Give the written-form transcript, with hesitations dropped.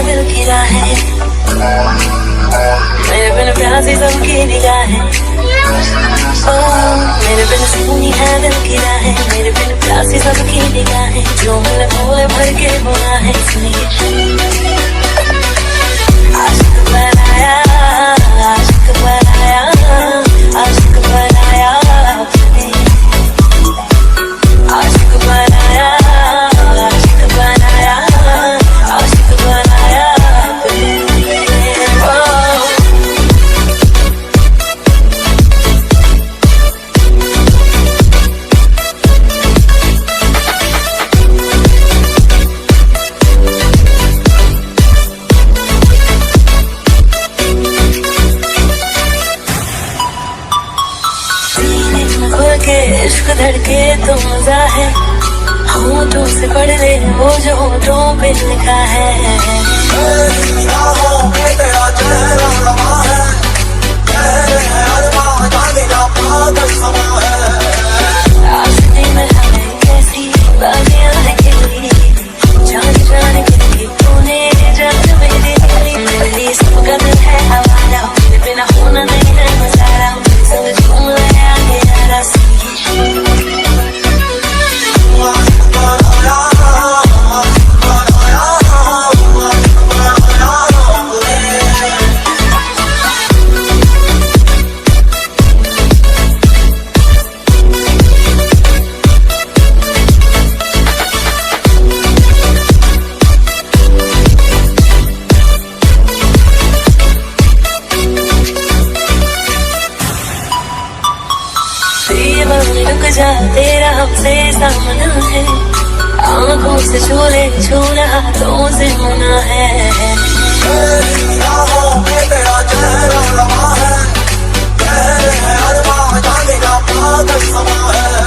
दिल की राहें, मेरे बिन प्यासी सबकी निगाहें। मेरे बिन सुनी है दिल की राहें, मेरे बिन प्यासी सबकी निगाहें। जो मैंने भोले भर के बुना है सुनिए। आशिक बनाया, आशिक बनाया, आशिक बनाया आपने, आशिक बनाया, आशिक बनाया, आशिक बनाया आपने। के इश्क धड़के तो मजा है, होठों से पढ़ ले वो जो होठों पे लिखा है। रास्ते में हमें कैसी बातें लगी, जान जान के तूने जान मेरी सबका दिल है हवाला, मेरे बिना होना नहीं है मसाला। संग झूम ले आगे यारा रुक जा, तेरा हमसे सामना है, आंखों से छूले छूना हाथों से होना है। तेरा चेहरा लगा है, अरमां जाने का पागल समा है।